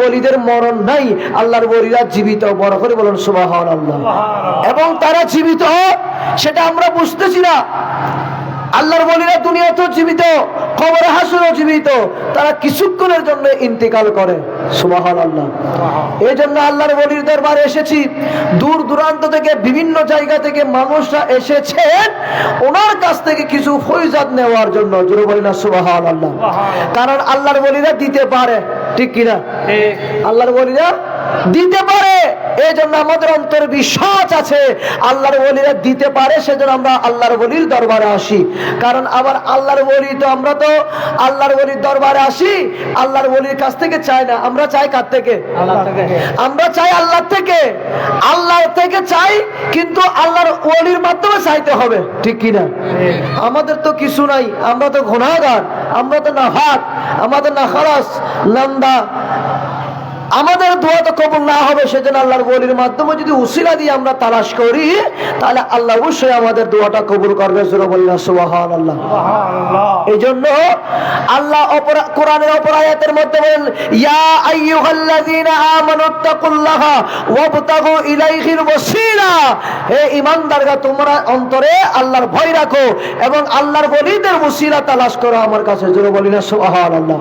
ওলিদের মরণ নাই, আল্লাহর ওলিরা জীবিত। বড় করে বলুন সুবহানাল্লাহ। এবং তারা জীবিত সেটা আমরা বুঝতেছি না। আল্লাহর ওলিরা দুনিয়াতেও জীবিত, কবরে হাসরেও জীবিত, তারা কিছুক্ষণের জন্য ইন্তেকাল করে। সুবহানাল্লাহ। এই জন্য আল্লাহর ওলির দরবারে এসেছি, দূর দূরান্ত থেকে বিভিন্ন জায়গা থেকে মানুষরা এসেছেন ওনার কাছ থেকে কিছু ফয়জাত নেওয়ার জন্য। জোরে বলি না সুবহানাল্লাহ। কারণ আল্লাহর ওলিরা দিতে পারে, ঠিক কিনা? আল্লাহর ওলিরা দিতে পারে, এই জন্য আমাদের অন্তরে বিশ্বাস আছে আল্লাহর ওলিরা দিতে পারে, সেজন্য আমরা আল্লাহর ওলির দরবারে আসি। কারণ আবার আল্লাহর ওলি তো আমরা তো আল্লাহর ওলির দরবারে আসি, আল্লাহর ওলির কাছ থেকে চাই না, আমরা চাই কার থেকে? আমরা চাই আল্লাহ থেকে। আল্লাহ থেকে চাই, কিন্তু আল্লাহর ওলির মাধ্যমে চাইতে হবে, ঠিক কিনা? আমাদের তো কিছু নাই, আমরা তো গুনাহগার, আমরা তো নাফাক, আমাদের না খালাস নান্দা, আমাদের দোয়া তো কবুল না হবে। সেজন্য আল্লাহর ওলির মাধ্যমে যদি উসিলা দিয়ে আমরা তালাশ করি, তাহলে আল্লাহ অবশ্যই আমাদের দোয়াটা কবুল করবে। জোরে বলি না সুবহানাল্লাহ। এই জন্য আল্লাহ কোরআনের অপর আয়াতের মধ্যে বলেন, ইয়া আইয়ুহাল্লাযীনা আমানুত্তাকুল্লাহা ওয়াবতাগু ইলাইহিল ওয়াসিলা। হে ঈমানদাররা, তোমরা অন্তরে আল্লাহর ভয় রাখো এবং আল্লাহর ওলিদের ওসিলা তালাশ করো আমার কাছে। জোরে বলি না সুবহানাল্লাহ।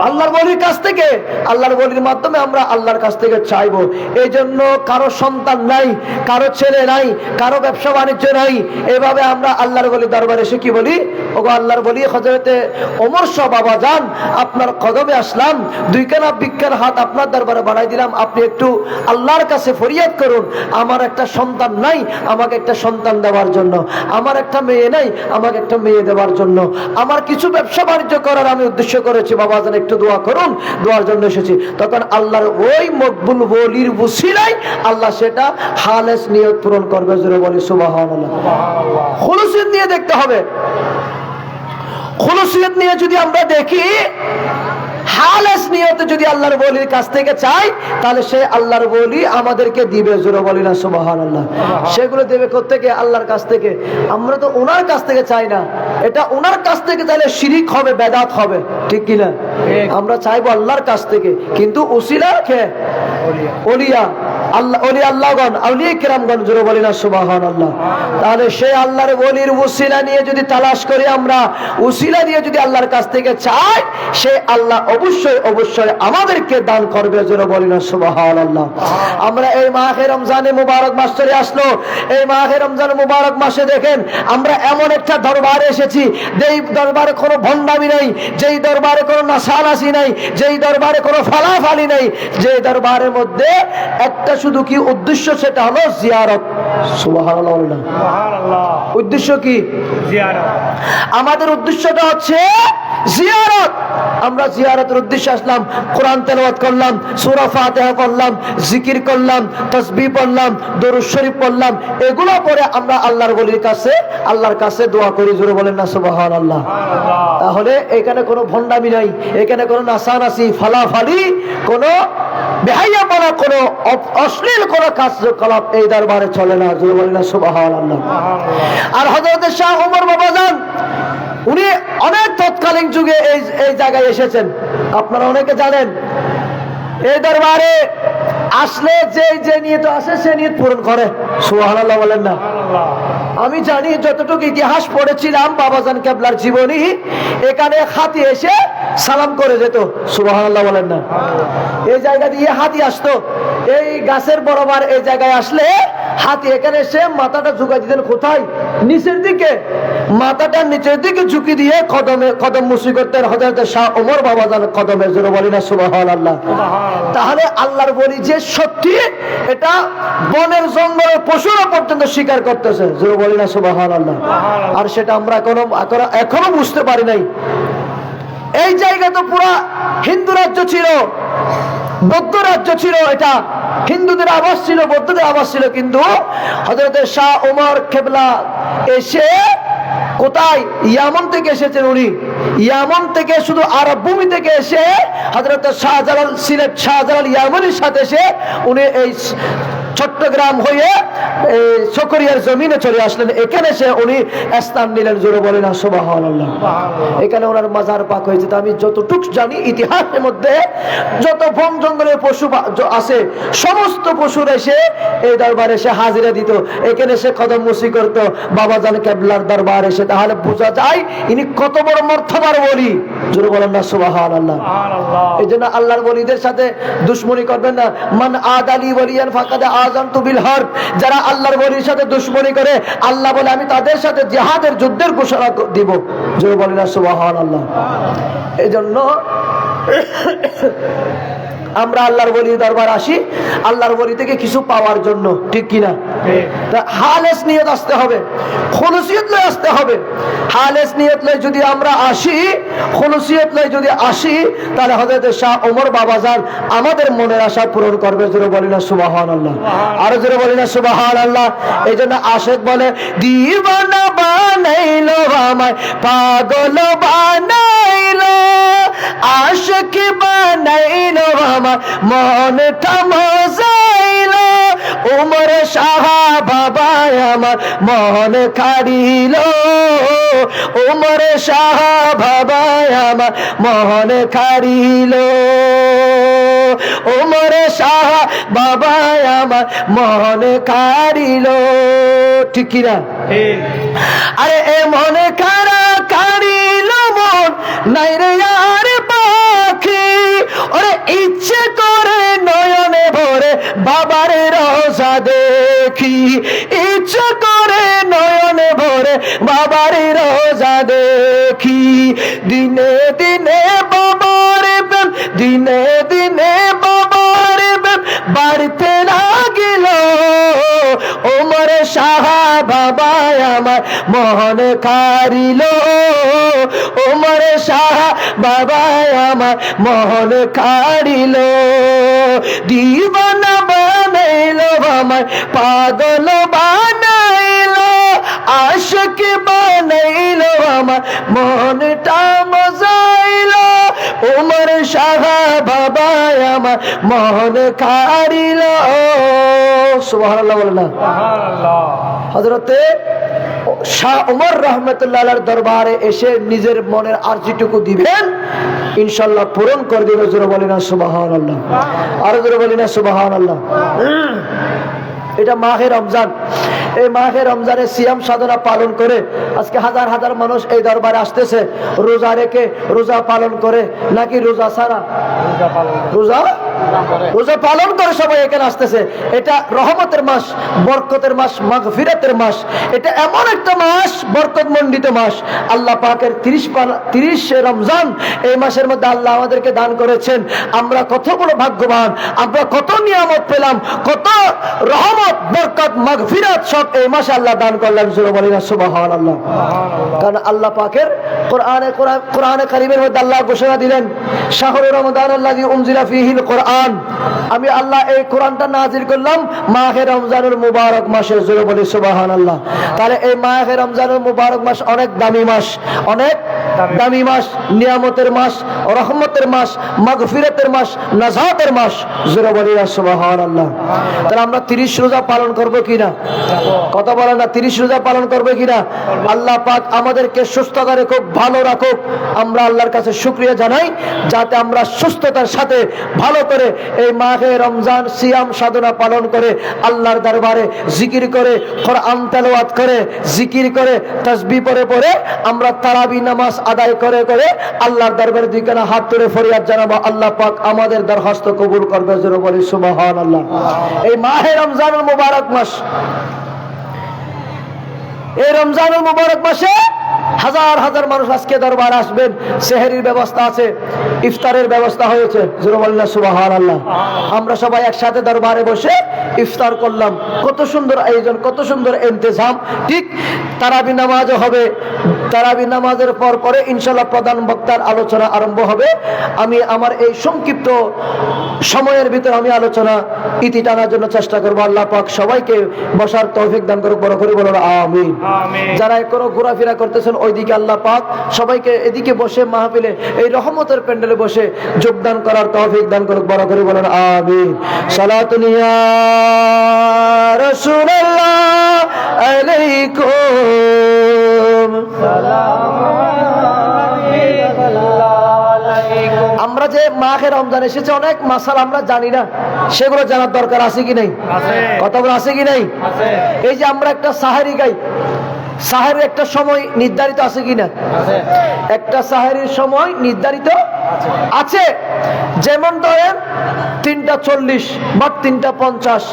আল্লাহর ওলির কাছ থেকে, আল্লাহর ওলির মাধ্যমে আমরা আল্লাহর কাছ থেকে চাইবো। এই জন্য কারো সন্তান নাই, কারো ছেলে নাই, কারো ব্যবসা বাণিজ্য নাই, এভাবে আমরা আল্লাহর ওলি দরবারে এসে কি বলি? ওগো আল্লাহর ওলি হযরতে ওমর শাহ বাবা যান, আপনার কদমে আসলাম, দুইখানা ভিক্ষার হাত আপনার দরবারে বাড়াই দিলাম, আপনি একটু আল্লাহর কাছে ফরিয়াদ করুন, আমার একটা সন্তান নাই, আমাকে একটা সন্তান দেওয়ার জন্য, আমার একটা মেয়ে নাই, আমাকে একটা মেয়ে দেওয়ার জন্য, আমার কিছু ব্যবসা বাণিজ্য করার আমি উদ্দেশ্য করেছি, বাবা যেন একটু দোয়া করুন, দোয়ার জন্য এসেছি। তখন আল্লাহর ওই মকবুল ওলির ওসিলায় আল্লাহ সেটা খালেস নিয়ত পূরণ করবে। জোরে বলি সুবহানাল্লাহ। খুলুসিয়ত নিয়ে দেখতে হবে। খুলুসিয়ত নিয়ে যদি আমরা দেখি, খালেস নিয়তে যদি আল্লাহর ওলির কাছ থেকে চাই, তাহলে সে আল্লাহর ওলি আমাদেরকে দিবে। জোরে বলি না সুবহানাল্লাহ। সেগুলো দেবে কোত্থেকে? আল্লাহর কাছ থেকে। আমরা তো ওনার কাছ থেকে চাই না, এটা ওনার কাছ থেকে চাইলে শিরিক হবে, বেদাত হবে, ঠিক কিনা? আমরা চাইবো আল্লাহর কাছ থেকে, কিন্তু উসিলা কে? ওলিয়া আল্লাহ, ওলি আল্লাহগণ, আউলিয়া কিরামগণ। জোরে বলি না সুবহানাল্লাহ। তাহলে সে আল্লাহর ওলির উসিলা নিয়ে যদি তালাশ করি, আমরা উসিলা দিয়ে যদি আল্লাহর কাছ থেকে চাই, সে আল্লাহ অবশ্যই অবশ্যই আমাদেরকে দান করবে। জোরে বলি না সুবহানাল্লাহ। আমরা এই মাহে রমজানে মুবারক মাস চলে আসলো, এই মাহে রমজান মুবারক মাসে দেখেন আমরা এমন একটা দরবারে এসেছি, যেই দরবারে কোনো ভণ্ডামি নেই, যেই দরবারে কোনো নাসানাসি নেই, যেই দরবারে কোনো ফালাফালি নেই, যে দরবারের মধ্যে একটা শুধু কি উদ্দেশ্য, সেটা হলো জিয়ারত। সুবহানাল্লাহ। উদ্দেশ্য কি? জিয়ারত। আমাদের উদ্দেশ্যটা হচ্ছে জিয়ারত। আমরা জিয়ারতের উদ্দেশ্যে আসলাম, কোরআন তেলাওয়াত করলাম, সূরা ফাতিহা পড়লাম, জিকির করলাম, তাসবিহ পড়লাম, দরুদ শরীফ পড়লাম, এগুলো পরে আমরা আল্লাহর ওলির কাছে, আল্লাহর কাছে দোয়া করি। জোরে বলেন না সুবহানাল্লাহ। তাহলে এখানে কোনো ভণ্ডামি নাই, এখানে কোনো নাসানাসি, ফালাফালি, কোনো বেহাইয়াপনা, কোনো অশ্লীল কোনো কার্যকলাপ এই দরবারে চলে না। জোরে বলেন না সুবহানাল্লাহ। আর হযরত শাহ ওমর বাবা যান, উনি অনেক তৎকালীন যুগে এই জায়গায় এসেছেন, আপনারা অনেকে জানেন। এই দরবারে আসলে যে নিয়ত আসে সে নিয়ত পূরণ করে। সুবহানাল্লাহ বলেন না? আমি জানি, যতটুকু ইতিহাস পড়েছিলাম বাবাজান কেবলার জীবনী, এখানে হাতি এসে সালাম করে যেত। সুবহানাল্লাহ বলেন না? এই জায়গা দিয়ে হাতি আসতো, এই গাছের বরাবর এই জায়গায় আসলে হাতি এখানে এসে মাথাটা ঝুঁকাই দিতেন। কোথায়? নিচের দিকে। মাথাটা নিচের দিকে ঝুঁকি দিয়ে কদম মুসি করতেন হযরত শাহ ওমর বাবাজান কদমে। জোরে বলি না সুবহানাল্লাহ। তাহলে আল্লাহর বলি যে সত্যি, এটা বনের জঙ্গলের পশুরা পর্যন্ত স্বীকার করতেছে। জোরে বলি না সুবহানাল্লাহ। আর সেটা আমরা এখনো বুঝতে পারি নাই। এই জায়গা তো পুরা হিন্দু রাজ্য ছিল, বৌদ্ধ রাজ্য ছিল, এটা হিন্দুদের আবাস ছিল, বৌদ্ধদের আবাস ছিল। কিন্তু হযরত শাহ ওমর কেবলা এসে কোথায়? ইয়ামন থেকে এসেছেন উনি। ইয়ামন থেকে, শুধু আরব ভূমি থেকে এসে হযরত শাহজালাল, সিলেট শাহজালাল ইয়ামনির সাথে এসে উনি এই চট্টগ্রাম হয়ে চকরিয়ার জমিনে চলে আসলেন, এখানে সে উনি স্থান নিলেন। জোরে বলেন না সুবহানাল্লাহ। এখানে ওনার মাজার পাক হয়েছে। তো আমি যতটুকু জানি ইতিহাসের মধ্যে যত বন জঙ্গলের পশু আছে সমস্ত পশুর এসে এই দরবারে এসে হাজিরা দিত, এখানে সে কদম মুসি করত বাবাজান কেবলার দরবার এসে। তাহলে বোঝা যায় ইনি কত বড় মর্তবার বলি। জোরে বলেন না সুবহানাল্লাহ। এই জন্য আল্লাহর ওলিদের সাথে দুশ্মনী করবেন না। মান আদালি ওলিয়ান ফাকাদ আযানতু বিল হারব। যারা আল্লাহর ওলির সাথে দুশ্মনী করে আল্লাহ বলে আমি তাদের সাথে জিহাদের যুদ্ধের ঘোষণা দিব। জোরে বলেন না সুবহানাল্লাহ। এই জন্য আমরা আল্লাহর ওলির দরবার আসি আল্লাহর ওলি থেকে কিছু পাওয়ার জন্য, ঠিক কিনা? হালেস নিয়ত আসতে হবে, খুলুসিয়ত লয়ে আসতে হবে। হালেস নিয়ত লয়ে যদি আমরা আসি, খুলুসিয়ত লয়ে যদি আসি, তাহলে হযরত শাহ ওমর বাবাজান আমাদের মনের আশা পূরণ করবে। জোরে বলি না সুবহানাল্লাহ। আর জোরে বলি না সুবহানাল্লাহ। এই জন্য আশিক বলে দিওয়ানা বানাইলো আমায়, পাগল বানাইলো, আশিক বানাইলো আমার মনটা মজাইলো। ওমর শাহ বাবা আমার মন কাড়িল, ওমর শাহ বাবা আমার মন কাড়িল, ওমর শাহ বাবা আমার মন কাড়িল, ঠিক কিনা? আরে এ মনে কারা কাড়িল মন নাই রে আর পাখি, ওরে ইচ্ছে করে নয়নে ভরে বাবার রোজা দেখি, ইচ্ছে করে নয়নে ভরে বাবার রোজা দেখি। দিনে দিনে বাবার প্রেম, দিনে দিনে বাবার প্রেম বাড়তে লাগিল, ওমর শাহ বাবা আমার মন কাড়িল, ওমর শাহ বাবা আমার মন কাড়িল। দিওয়ানা বানাইলো আমায়, পাগল বানাইলো, আশিক বানাইলো আমার মনটা মজাইলো, ওমর শাহ বাবা আমার মন কাড়িল। সুবহানাল্লাহ বলে না? হযরতে শাহ ওমর রাহমাতুল্লাহ আলাইহির দরবারে এসে নিজের মনের আরজিটুকু দিবেন, ইনশাআল্লাহ পূরণ করে দিবে। জোরে বলি না সুবহানাল্লাহ। আর জোরে বলি না সুবহানাল্লাহ। এটা মাহে রমজান। এই মাহে রমজানে সিয়াম সাধনা পালন করে আজকে হাজার হাজার মানুষ এই দরবারে আসতেছে রোজা রেখে, রোজা পালন করে নাকি রোজা ছাড়া, রোজা পালন করে সবাই এখানে আসতেছে। এটা রহমতের মাস, বরকতের মাস, মাগফিরাতের মাস। এটা এমন একটা মাস, বরকত মণ্ডিত মাস। আল্লাহ পাকের 30 রমজান এই মাসের মধ্যে আল্লাহ আমাদেরকে দান করেছেন। আমরা কত বড় ভাগ্যবান, আমরা কত নিয়ামত পেলাম, কত রহমত, বরকত, মাগফিরাত সব এই মাসে আল্লাহ দান করলেন। জোরে বলি না সুবহানাল্লাহ। কারণ আল্লাহ পাকের কোরআনে কারীমের মধ্যে আল্লাহ ঘোষণা দিলেন, শাহরু রমাদানাল্লাযী উনজিলা ফীহিল কোরআন। আমি আল্লাহ এই কোরআনটা নাজিল করলাম মাহে রমজানুল মুবারক মাসে। জোরে বলি সুবহানাল্লাহ। তাহলে এই মাহে রমজানুল মুবারক মাস অনেক দামি মাস, অনেক দামি মাস, নিয়ামতের মাস, রহমতের মাস, মাগফিরাতের মাস, নাজাতের মাস। জোরে বলি না সুবহানাল্লাহ। তাহলে আমরা 30 রোজা পালন করব কিনা? কথা বলেন না, 30 রোজা পালন করবে কিনা? আল্লাহ পাক আমাদেরকে সুস্থতা রাখুক, ভালো রাখুক। আমরা আল্লাহর কাছে শুকরিয়া জানাই যাতে আমরা সুস্থতার সাথে ভালো করে এই মাহে রমজান সিয়াম সাধনা পালন করে আল্লাহর দরবারে জিকির করে, কোরআন তেলাওয়াত করে, জিকির করে, তাসবিহ পড়ে পড়ে আমরা তারাবি নামাজ আদায় করে করে আল্লাহর দরবারে দিকে হাত তুলে ফরিয়াদ জানাবো। আল্লাহ পাক আমাদের দরখাস্ত কবুল করবে। জোরে বলি সুবহানাল্লাহ। এই মাহে রমজানুল মুবারক মাস, এই রমজানুল মুবারক মাসে হাজার হাজার মানুষ আজকে দরবার আসবেন। সেহরির ব্যবস্থা আছে, ইফতারের ব্যবস্থা হয়েছে। জোরে বলেন না সুবহানাল্লাহ। আমরা সবাই একসাথে দরবারে বসে ইফতার করলাম। কত সুন্দর আয়োজন, কত সুন্দর ইন্তজাম। ঠিক তারাবি নামাজও হবে, তারাবি নামাজের পর পরে ইনশাআল্লাহ প্রধান বক্তার আলোচনা আরম্ভ হবে। আমি আমার এই সংক্ষিপ্ত সময়ের ভিতর আমি আলোচনা ইতি টানার জন্য চেষ্টা করব। আল্লাহ পাক সবাইকে বসার তৌফিক দান করুক, বড় করে বলুন আমিন। যারা এখনো ঘোরাফেরা করতেছেন ওইদিকে আল্লাহ পাক সবাইকে এদিকে বসে মাহফিলে এই রহমতের প্যান্ডেলে বসে যোগদান করার তৌফিক দান করুক, বড় করে বলুন আমিন। সালাতুন ইয়া রাসূলুল্লাহ আলাইকুম সালাম। আমরা যে মাহে রমজান এসেছে অনেক মাসাল আমরা জানি না, সেগুলো জানার দরকার আছে কি নাই? কথাগুলো আছে কি নাই? এই যে আমরা একটা সাহারি গাই, সাহারির একটা সময় নির্ধারিত আছে কিনা? একটা সাহারির সময় নির্ধারিত আছে। যেমন ধরেন 3:40 বা 3:50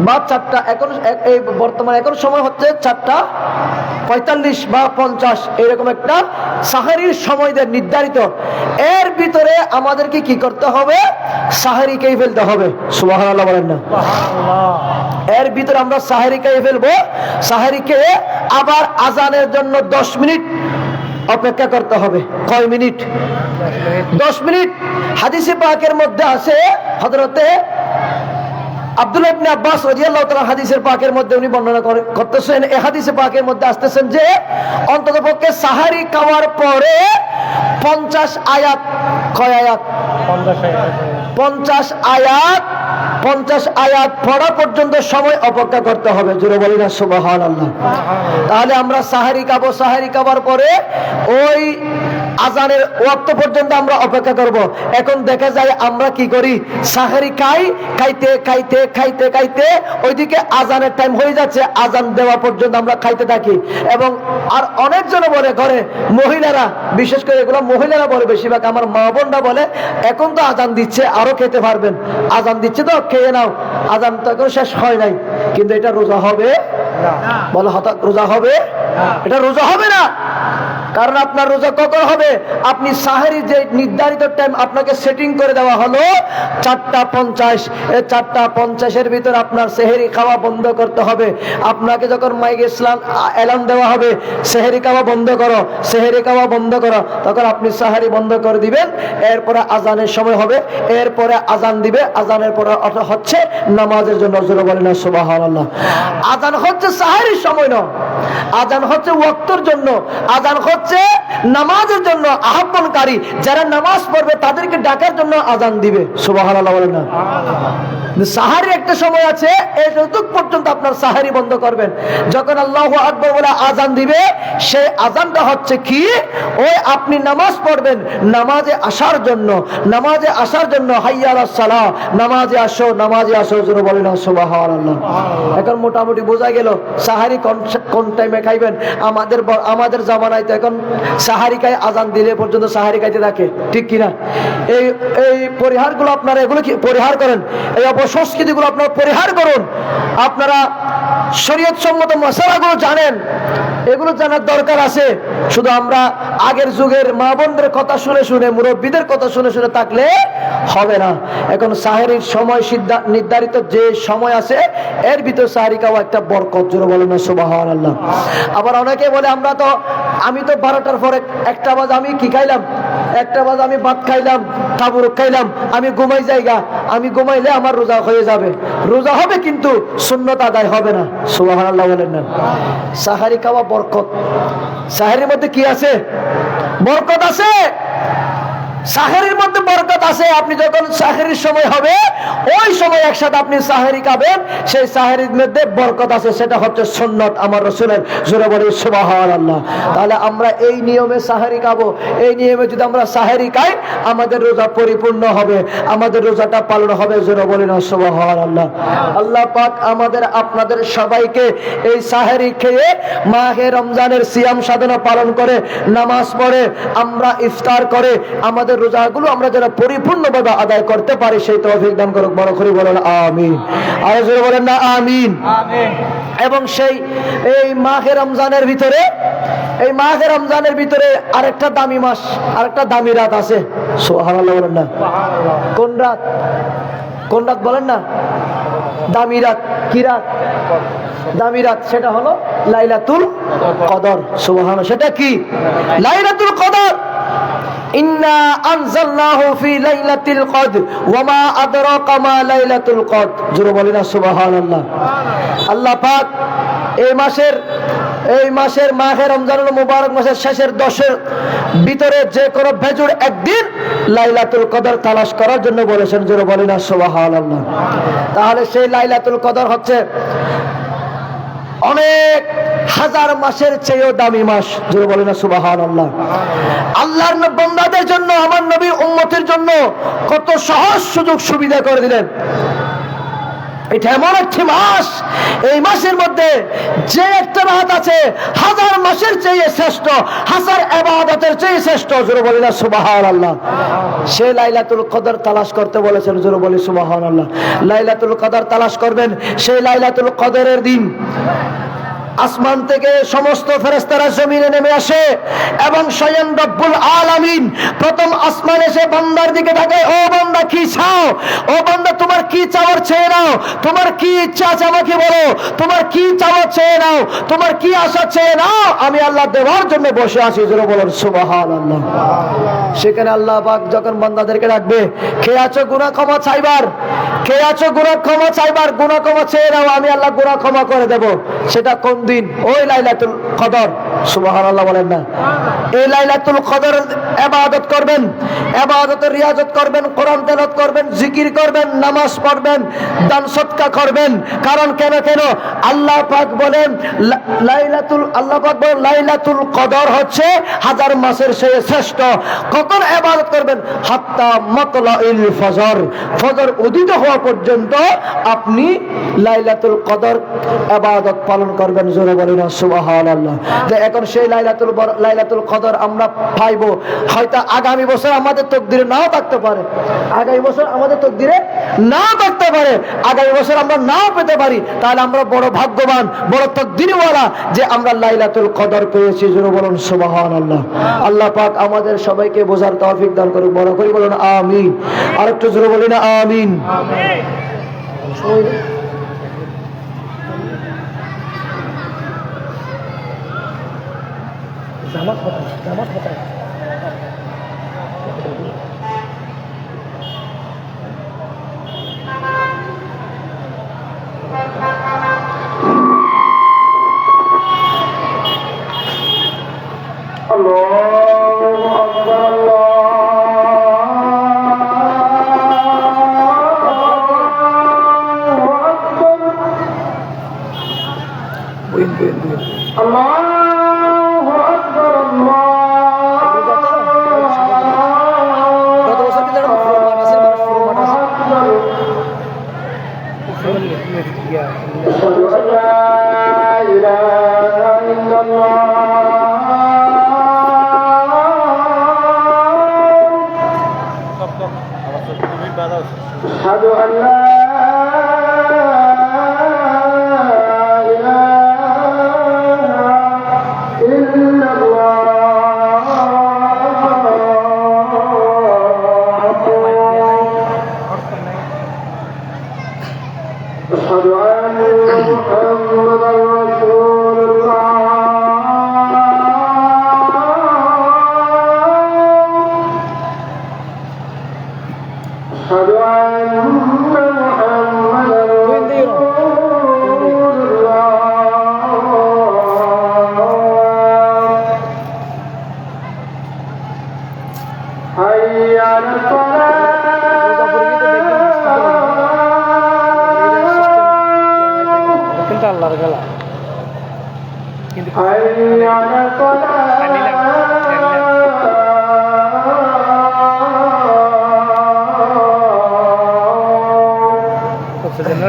বা 4টা, এখন এই বর্তমানে এখন সময় হচ্ছে 4:45 বা 50, এরকম একটা সাহারির সময় নির্ধারিত। এর ভিতরে আমাদেরকে কি করতে হবে? সাহারিকেই ফেলতে হবে। সুবহানাল্লাহ বলেন না? এর ভিতরে আমরা সাহারিকেই ফেলবো। সাহারিকে আবার আজানের জন্য 10 মিনিট অপেক্ষা করতে হবে। কয় মিনিট? 10 মিনিট। হাদিসে পাকের মধ্যে আছে, হযরতে আব্দুল্লাহ ইবনে আব্বাস রাদিয়াল্লাহু তাআলা হাদিসের পাকের মধ্যে উনি বর্ণনা করতেছেন, এই হাদিসে পাকের মধ্যে আসতেছেন যে অন্ততপক্ষে সাহারি খাওয়ার পরে 50 আয়াত, কয় আয়াত? 50 আয়াত, 50 আয়াত পড়া পর্যন্ত সময় অপেক্ষা করতে হবে। জোরে বলি না সুবহানাল্লাহ। তাহলে আমরা সাহারি খাবো, সাহারি খাবার পরে ওই আজানের ওয়াক্ত পর্যন্ত আমরা অপেক্ষা করব। এখন দেখা যায় আমরা কি করি? সাহারি খাই, খাইতে খাইতে খাইতে খাইতে ওইদিকে আজানের টাইম হয়ে যাচ্ছে, আজান দেওয়া পর্যন্ত আমরা খাইতে থাকি। এবং আর অনেকজন বলে ঘরে মহিলারা, বিশেষ করে এগুলো মহিলারা বলে, বেশিরভাগ আমার মা বোনরা বলে এখন তো আজান দিচ্ছে আরো খেতে পারবেন, আজান দিচ্ছে তো খেয়ে নাও, আজান তো এখন শেষ হয় নাই। কিন্তু এটা রোজা হবে? বলো হঠাৎ রোজা হবে? এটা রোজা হবে না। কারণ আপনার রোজা কখন হবে? আপনি সাহারি যে নির্ধারিত টাইম আপনাকে সেটিং করে দেওয়া হলো 4:50, এই 4:50 ভিতর আপনার সেহরি খাওয়া বন্ধ করতে হবে। আপনাকে যখন মাইক ইসলাম এলান দেওয়া হবে সেহরি খাওয়া বন্ধ করো, সেহরি খাওয়া বন্ধ করো, তখন আপনি সাহারি বন্ধ করে দিবেন। এরপরে আজানের সময় হবে, এরপরে আজান দিবে, আজানের পরে হচ্ছে নামাজের জন্য। জোরে বলেন না সুবহানাল্লাহ। আজান হচ্ছে সাহারির সময় না, আজান হচ্ছে ওয়াক্তের জন্য, আজান হচ্ছে নামাজের জন্য আহ্বানকারী। যারা নামাজ পড়বে তাদেরকে ডাকার জন্য আজান দিবে। সুবহানাল্লাহ বলেন না? সাহারি একটা সময় আছে, এতটুকু পর্যন্ত আপনার সাহারি বন্ধ করবেন। যখন আল্লাহু আকবার বলে আজান দিবে, সেই আজানটা হচ্ছে কি? ওই আপনি নামাজ পড়বেন, নামাজে আসার জন্য, নামাজে আসার জন্য হাইয়া আলাস সালাহ, নামাজে আসো, নামাজে আসো। জোরে বলেন না সুবহানাল্লাহ। এখন মোটামুটি বোঝা গেল সাহারি কোন টাইমে খাইবেন। আমাদের জামানায় তো এখন সাহারি খাই, আজান দিলে পর্যন্ত সাহারি খাইতে থাকে, ঠিক কিনা? এই পরিহারগুলো আপনারা এগুলো কি পরিহার করেন? এই অপসংস্কৃতিগুলো আপনারা পরিহার করুন। আপনারা শরীয়ত সম্মত মাসালাগুলো জানেন, এগুলো জানার দরকার আছে। শুধু আমরা আগের যুগের মা বোনদের কথা শুনে শুনে, মুরব্বীদের কথা শুনে শুনে থাকলে হবে না। এখন সাহারির সময় নির্ধারিত যে সময় আছে, এর ভিতর সাহারি খাওয়া একটা বরকত। জোরে বলেন না সুবহানাল্লাহ। আবার অনেকে বলে আমি তো 12টার পরে 1টা বাজে আমি কি খাইলাম, 1টা বাজে আমি ভাত খাইলাম, তাবুরক খাইলাম, আমি ঘুমাই যাইগা, আমি ঘুমাইলে আমার রোজা হয়ে যাবে। রোজা হবে কিন্তু সুন্নত আদায় হবে না। সুবহানাল্লাহ বলেন না? সাহারি খাওয়া বরকত। সাহারির মধ্যে কি আছে? বরকত আছে। সাহারির মধ্যে বরকত আছে। আপনি যখন সাহারির সময় হবে, ওই সময় একসাথে আপনি সাহারি খাবেন, সেই সাহারির মধ্যে বরকত আছে। সেটা হচ্ছে সুন্নত আমার রাসূলের। জোরে বলি সুবহানাল্লাহ। তাহলে আমরা এই নিয়মে সাহারি খাবো। এই নিয়মে যদি আমরা সাহারি খাই, আমাদের রোজা পরিপূর্ণ হবে, আমাদের রোজাটা পালন হবে। জোরে বলি না সুবহানাল্লাহ। আল্লাহ পাক আমাদের আপনাদের সবাইকে এই সাহারি খেয়ে মাহে রমজানের সিয়াম সাধনা পালন করে, নামাজ পড়ে, আমরা ইফতার করে আমাদের রোজাগুলো আমরা যারা পরিপূর্ণভাবে আদায় করতে পারি, সেই তৌফিক দান করুক। বড় করে বলেন আমিন। আর জোরে বলেন না আমিন। এবং এই মাহে রমজানের ভিতরে, এই মাহে রমজানের ভিতরে আরেকটা দামি মাস, আরেকটা দামি রাত আছে। সুবহানাল্লাহ বলেন না? কোন রাত? কোন রাত বলেন না? দামি রাত, কি রাত? দামি রাত, সেটা হলো লাইলাতুল কদর। সুবহানাল্লাহ, সেটা কি? লাইলাতুল কদর। ইন্না আনজালনাহু ফি লাইলাতিল কদর ওয়া মা আদরাকা মা লাইলাতুল কদর। জোরে বলি না সুবহানাল্লাহ। আল্লাহ পাক এই মাসের মাহে রমজানুল মুবারক মাসের শেষের 10-এর ভিতরে যে কোনো বেজুর একদিন লাইলাতুল কদর তালাশ করার জন্য বলেছেন। জোরে বলি না সুবহানাল্লাহ। তাহলে সেই লাইলাতুল কদর হচ্ছে অনেক হাজার মাসের চেয়েও দামি মাস। জোরে বলি না সুবহানাল্লাহ। আল্লাহর বান্দাদের জন্য, আমার নবীর উম্মতের জন্য কত সহজ সুযোগ সুবিধা করে দিলেন। এটা এমন একটি মাস, এই মাসের মধ্যে যে একটা রাত আছে হাজার মাসের চেয়ে শ্রেষ্ঠ, হাজার ইবাদতের চেয়ে শ্রেষ্ঠ। জোরে বলি না সুবহানাল্লাহ। সে লাইলাতুল কদর তালাশ করতে বলেছেন। জোরে বলি সুবহানাল্লাহ। লাইলাতুল কদর তালাশ করবেন। সেই লাইলাতুল কদরের দিন আসমান থেকে সমস্ত ফেরেশতারা জমিনে নেমে আসে এবং স্বয়ং রব্বুল আলামিন প্রথম আসমানে এসে বান্দার দিকে তাকায়, ও বান্দা কি চাও? ও বান্দা তোমার কি চাওয়ার চেয়ে নাও, তোমার কি ইচ্ছা আছে আমাকে বলো, তোমার কি চাওয়ার চেয়ে নাও, তোমার কি আশা চেয়ে নাও, আমি আল্লাহ দেওয়ার জন্য বসে আছি। জোরে বলেন সুবহানাল্লাহ। সেখানে আল্লাহ পাক যখন বান্দাদেরকে ডাকবে, কে আছো গুনাহ ক্ষমা চাইবার, কে আছো গুনাহ ক্ষমা চাইবার, গুনাহ ক্ষমা চেয়ে নাও, আমি আল্লাহ গুনাহ ক্ষমা করে দেব। সেটা কোন দিন? ওই লাইলাতুল কদর। সুবহানাল্লাহ বলেন না। এই লাইলাতুল কদর ইবাদত করবেন, ইবাদতের রিয়াজত করবেন, কোরআন তেলাওয়াত করবেন, জিকির করবেন, নামাজ পড়বেন, দান সদকা করবেন। কারণ কেন আল্লাহ পাক বলেন লাইলাতুল কদর হচ্ছে হাজার মাসের চেয়ে শ্রেষ্ঠ। কখন ইবাদত করবেন? হাত্তা মাতলাইল ফজর, ফজর উদিত হওয়া পর্যন্ত আপনি লাইলাতুল কদর ইবাদত পালন করবেন। জোরে বলি না সুবহানাল্লাহ। যে এখন সেই লাইলাতুল কদর আমরা পাইবো, হয়তো আগামী বছর আমাদের তকদিরে নাও থাকতে পারে, আগামী বছর আমাদের তকদিরে নাও থাকতে পারে, আগামী বছর আমরা নাও পেতে পারি। তাহলে আমরা বড় ভাগ্যবান, বড় তকদিরওয়ালা যে আমরা লাইলাতুল কদর পেয়েছি। জোরে বলুন সুবহানাল্লাহ। আল্লাহ পাক আমাদের সবাইকে বোঝার তৌফিক দান করুক। বড় করে বলুন আমিন। আর একটু জোরে বলি না আমিন। জামাত কথা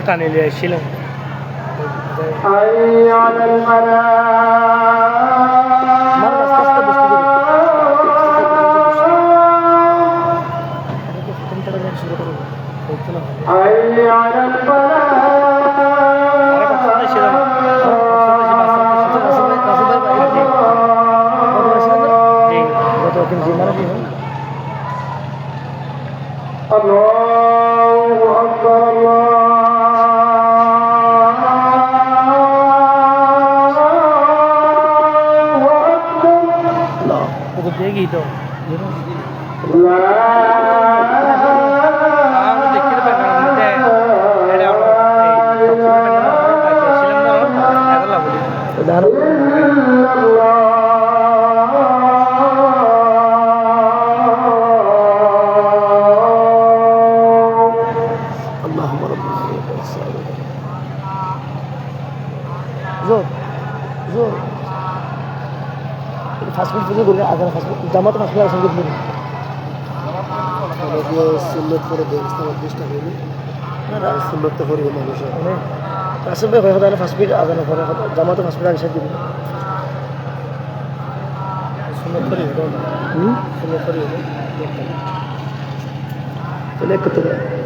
টানে নিয়ে আসছিলাম। الله أكبر الله কি তো ফাস্টফুড পুজো করবে আগে ফাস্টফুড জামা তো ফাস্টফুড সঙ্গে দিন সুন্দর করে ব্যবস্থা চেষ্টা করবি সুন্দর তো করি মানুষ আসবে হয়ে কথা ফাস্টফুড আগানো করে জামা তো ফাস্টফুড আগে দিবি সুন্দর করি সুন্দর করি চলে করতে পারে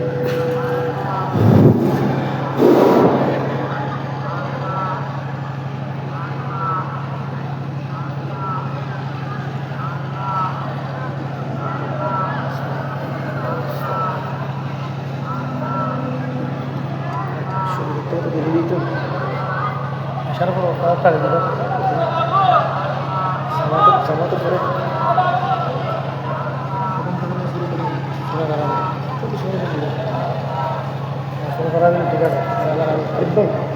আসার পর টাকা দিল জামা তো পরে ঠিক আছে